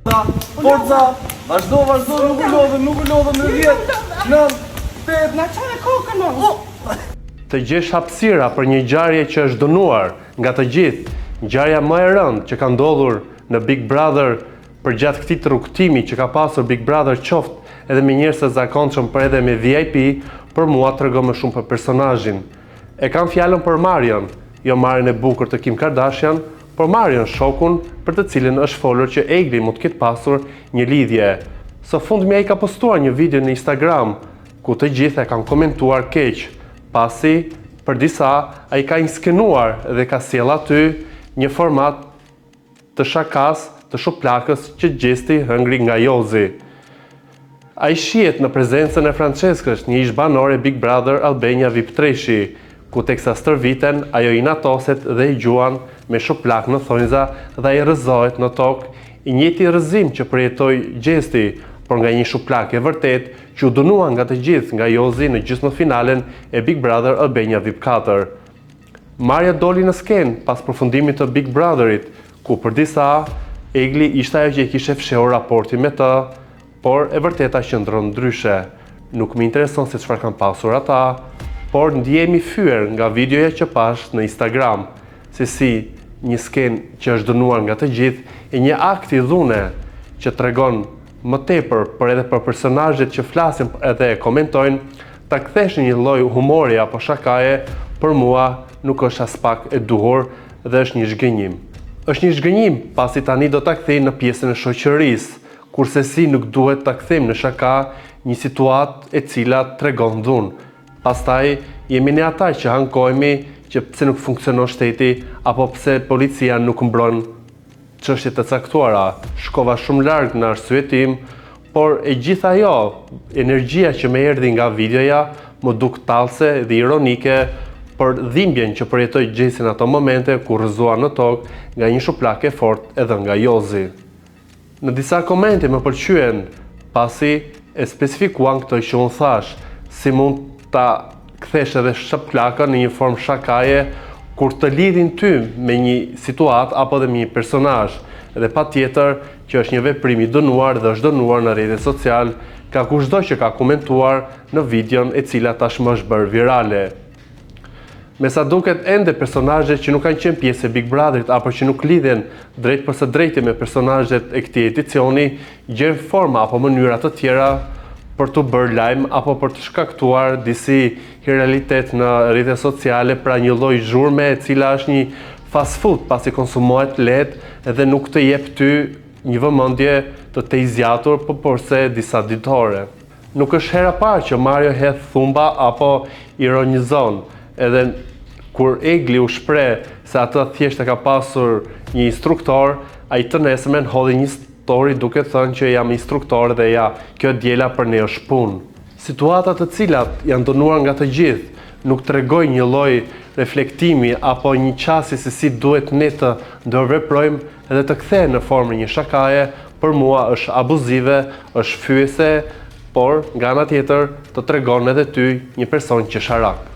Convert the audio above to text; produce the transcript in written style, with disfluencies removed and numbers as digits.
Forza, vazhdo, nuk u lodhëm në 10, 9, 8, Na çaj kokën o. Të gjesh hapësira për një ngjarje që është dënuar nga të gjithë, ngjarja më e rëndë që ka ndodhur në Big Brother përgjatë këtij rrugtimi që ka pasur Big Brother qoftë edhe me njerëz të zakonshëm për edhe me VIP, për mua tregon më shumë për personazhin. E kam fjalën për Marion, jo Marion e bukur të Kim Kardashian, por Marion shokun për të cilin është folur që Egli mund të ketë pasur një lidhje. Së fundmi ai ka postuar një video në Instagram ku të gjithë e kanë komentuar keq, pasi për disa ai ka inskenuar dhe ka sjell aty një format të shakas, të shuplakës që gjesti hëngri nga Jozi. Ai shihet në prezencën e Franceskës, një ish banore Big Brother Albania VIP Treshi, ku teksa stërviten, ajo i natoset dhe i gjuan me shuplak në thonjza dhe ai rrëzohet në tokë, i njëjti rrëzim që përjetoi gjesti, por nga një shuplak e vërtet që u dënuan nga të gjithë nga Jozi në gjysmëfinalen e Big Brother Albania VIP 4. Marja doli në skenë pas përfundimit të Big Brotherit, ku për disa Egli ishte ajo që i kishte fshehur raporti me të, por e vërteta qëndron ndryshe. Nuk më intereson se çfarë kanë pasur ata, por ndjehemi fyer nga videoja që pash në Instagram, se si një skenë që është dënuar nga të gjithë e një akt i dhune që tregon më tepër për edhe për personazhet që flasin edhe komentojnë, ta kthesh një lloj humori apo shakaje, për mua nuk është as pak e duhur dhe është një zhgënjim. Është një zhgënjim pasi tani do ta kthej në pjesën e shoqërisë, kurse si nuk duhet ta kthejmë në shaka një situatë e cila tregon dhunë. Pastaj jemi ne ata që ankohemi që pse nuk funksionon shteti apo pse policia nuk mbron çështje të caktuara. Shkova shumë larg në arsyetim, por e gjitha ajo, energjia që më erdhi nga videoja më duk tallse dhe ironike për dhimbjen që përjetoi Gjesi në ato momente ku rrëzua në tokë nga një shuplak e fortë edhe nga Jozi. Në disa komente më pëlqyen, pasi e specifikuan këtë që unë thash, si mund ta kthesh edhe shuplakën në një formë shakaje kur të lidhin ty me një situatë apo dhe me një personazh, dhe patjetër që është një veprim i dënuar dhe është dënuar në rrjetet social, ka kushdo që ka komentuar në videon e cila tashmë është bërë virale. Me sa duket ende personazhet që nuk kanë qenë pjesë e Big Brotherit apo që nuk lidhen drejt për së drejti me personazhet e këtij edicioni, gjejnë forma apo mënyra të tjera për të bërë lajm apo për të shkaktuar disi realitet në rrjetet sociale, pra një lloj zhurme e cila është një fast food pasi konsumohet lehtë dhe nuk të jep ty një vëmendje të tejzjatur përse disa ditore. Nuk është hera parë që Mario hedh thumba apo ironizon, edhe kur Egli u shpreh se atë thjesht e ka pasur një instruktor, ai të nesërmen hodhi një story duke thënë që jam instruktor dhe ja, kjo djela për ne është punë. Situatat të cilat janë dënuar nga të gjithë nuk tregojnë një lloj reflektimi apo një qasje se si duhet ne të ndërveprojmë edhe të kthehen në formë një shakaje, për mua është abuzive, është fyese, por nga ana tjetër të tregon edhe ty një person qesharak.